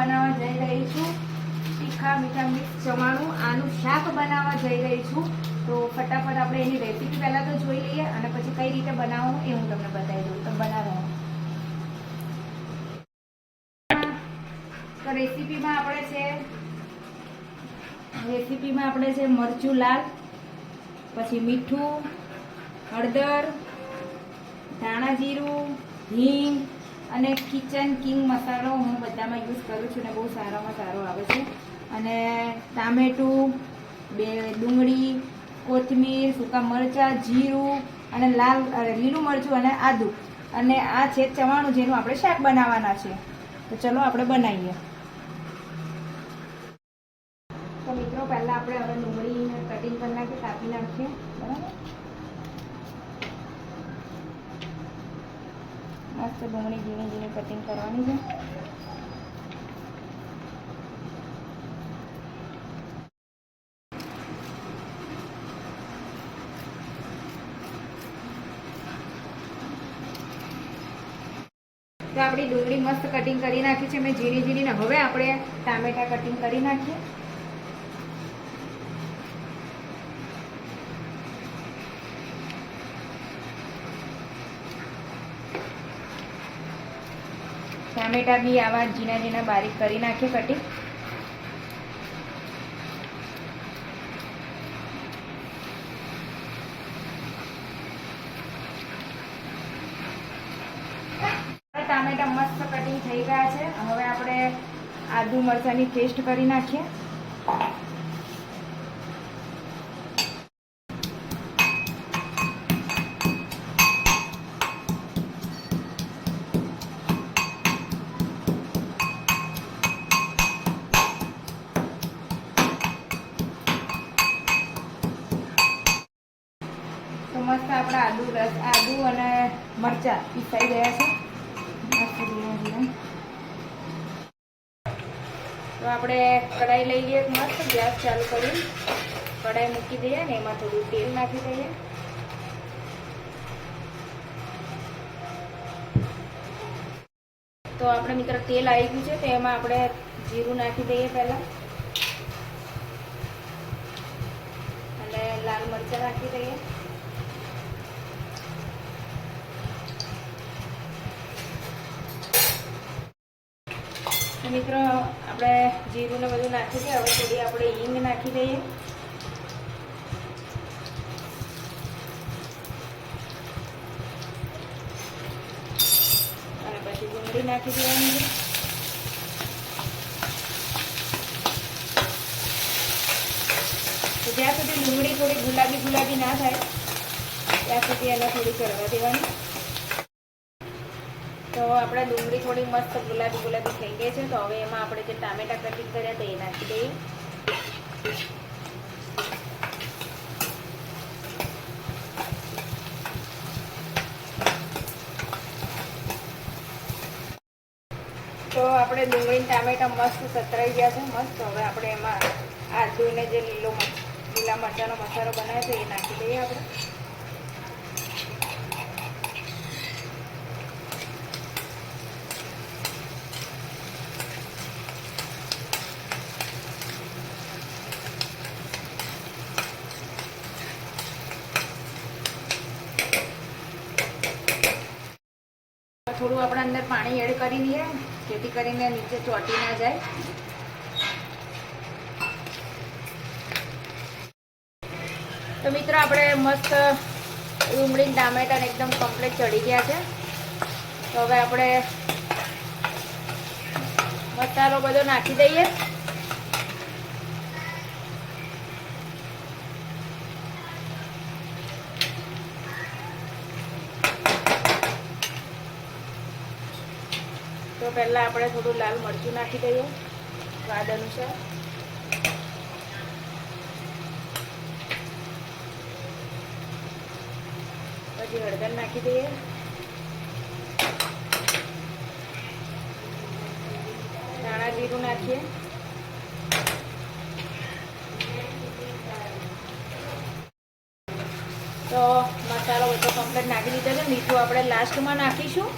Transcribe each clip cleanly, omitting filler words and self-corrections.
બનાવવા જઈ રહી છું તીખા મીઠા મિક્સ ચવાણું. આનું શાક બનાવવા જઈ રહી છું. તો ફટાફટ આપણે એની રેસીપી પહેલાં તો જોઈ લઈએ અને પછી કઈ રીતે બનાવવાનું એ હું તમને બતાવી દઉં. તો બનાવો. તો રેસીપીમાં આપણે છે મરચું લાલ, પછી મીઠું, હળદર, ધાણા જીરું, હિંગ અને કિચન કિંગ મસાલો હું બધામાં યુઝ કરું છું ને બહુ સારામાં સારો આવે છે. અને ટામેટું, 2 ડુંગળી, કોથમીર, સૂકા મરચાં, જીરું અને લીલું મરચું અને આદું. અને આ છે ચવાણું જેનું આપણે શાક બનાવવાના છે. તો ચલો આપણે બનાવીએ. તો મિત્રો પહેલાં આપણે હવે ડુંગળીને કટિંગ કરી નાખીએ, કાપી નાખીએ. બરાબર, મસ્ત ડુંગળી ઝીણી ઝીણી કટિંગ કરવાની છે. તો આપણી ડુંગળી મસ્ત કટિંગ કરી નાખી છે મેં ઝીણી ઝીણી. ને હવે આપણે ટામેટા કટિંગ કરી નાખીએ. ટામેટા બી આવા ઝીણા ઝીણા બારીક કરી નાખીએ કટિંગ. ટામેટા મસ્ત કટિંગ થઈ ગયા છે. હવે આપણે આદુ મરચાંની પેસ્ટ કરી નાખીએ. તો મસ્ત આપણા આદુ અને મરચાં પીસાઈ ગયા છે મસ્ત ધીરે ધીરે. તો આપણે કઢાઈ લઈએ, મસ્ત ગેસ ચાલુ કરી કઢાઈ મૂકી દઈએ ને એમાં થોડું તેલ નાખી દઈએ. તો આપણે મિત્ર તેલ આવી ગયું છે તો એમાં આપણે જીરું નાખી દઈએ પહેલાં અને લાલ મરચાં નાખી દઈએ. મિત્રો આપણે જીરું ને બધું નાખી દઈએ. હવે થોડી આપણે હિંગ નાખી દઈએ. અને પછી ડુંગળી નાખી દેવાની છે. તો જ્યાં સુધી ડુંગળી થોડી ગુલાબી ના થાય ત્યાં સુધી એને થોડી ચડવા દેવાની. તો આપણે ડુંગળી થોડી મસ્ત ગુલાબી થઈ ગઈ છે. તો હવે એમાં આપણે જે ટામેટા કટિંગ કર્યા હતા એ નાખી દઈએ. તો આપણે ડુંગળી ટામેટા મસ્ત સતરાઈ ગયા છે મસ્ત. હવે આપણે એમાં આદુને જે લીલા મરચાંનો મસાલો બનાવ્યો છે એ નાખી દઈએ આપણે. થોડું આપણે અંદર પાણી એડ કરી દઈએ જેથી કરીને નીચે ચોંટી ના જાય. તો મિત્રો આપણે મસ્ત ડુંગળી ટામેટાને એકદમ કમ્પ્લીટ ચડી ગયા છે. તો હવે આપણે મસાલો બધો નાખી દઈએ. તો પહેલાં આપણે થોડું લાલ મરચું નાખી દઈએ સ્વાદ અનુસાર. પછી હળદર નાખી દઈએ. ધાણા જીરું નાખીએ. તો મસાલો બધો કમ્પ્લીટ નાખી દીધો છે. મીઠું આપણે લાસ્ટમાં નાખીશું.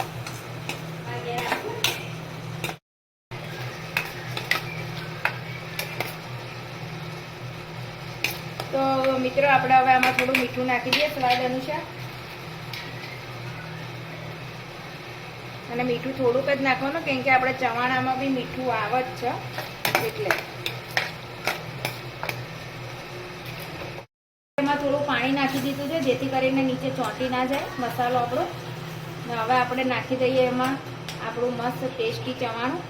મિત્રો આપણે હવે આમાં થોડું મીઠું નાખી દઈએ સ્વાદ અનુસાર. અને મીઠું થોડુંક જ નાખવાનું, કેમ કે આપણે ચવાણામાં બી મીઠું આવે જ છે એટલે. એમાં થોડું પાણી નાખી દીધું છે જેથી કરીને નીચે ચોંટી ના જાય મસાલો આપણો. ને હવે આપણે નાખી દઈએ એમાં આપણું મસ્ત ટેસ્ટી ચવાણું.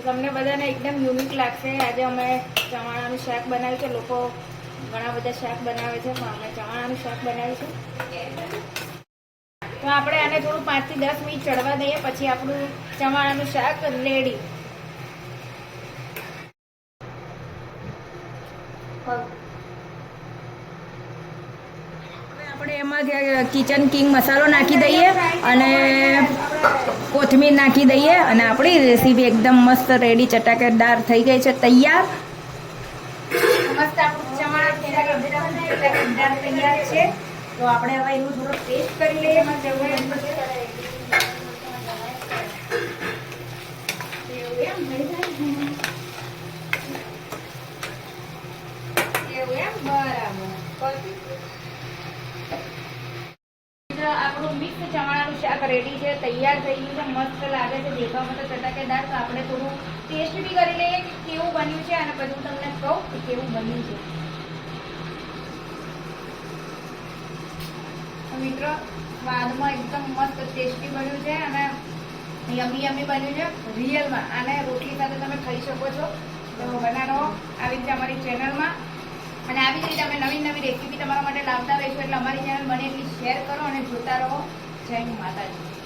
તમને બધાને એકદમ યુનિક લાગશે. આજે અમે ચવાણાનું શાક બનાવ્યું છે. લોકો ઘણા બધા શાક બનાવે છે, પણ અમે ચવાણાનું શાક બનાવ્યું છે. તો આપણે આને થોડું 5 થી 10 મિનિટ ચડવા દઈએ, પછી આપણું ચવાણાનું શાક રેડી. આપણે એમાં કિચન કિંગ મસાલો નાખી દઈએ અને કોથમીર નાખી દઈએ અને આપણી રેસીપી એકદમ મસ્ત રેડી ચટાકેદાર થઈ ગઈ છે, તૈયાર. મસ્ત આપણું ચવાણાનું શાક ચટાકેદાર તૈયાર છે. તો આપણે હવે એનું થોડો ટેસ્ટ કરી લઈએ. આપણું મિક્સ ચવાણાનું શાક રેડી છે, તૈયાર થઈ ગયું છે. મસ્ત લાગે છે દેખાવામાં તો ચટાકેદાર. તો આપણે થોડું ટેસ્ટ બી કરી લઈએ કે કેવું બન્યું છે અને પછી હું તમને કહું કે કેવું બન્યું છે. મિત્રો સ્વાદમાં એકદમ મસ્ત ટેસ્ટી બન્યું છે અને યમી યમી બન્યું છે રિયલમાં. આને રોટલી સાથે તમે ખાઈ શકો છો. તો બનાવો આવી રીતે અમારી ચેનલમાં. અને આવી જ રીતે અમે નવી નવી રેસીપી તમારા માટે લાવતા રહીશું. એટલે અમારી ચેનલ બને એટલી શેર કરો અને જોતા રહો. જય માતાજી.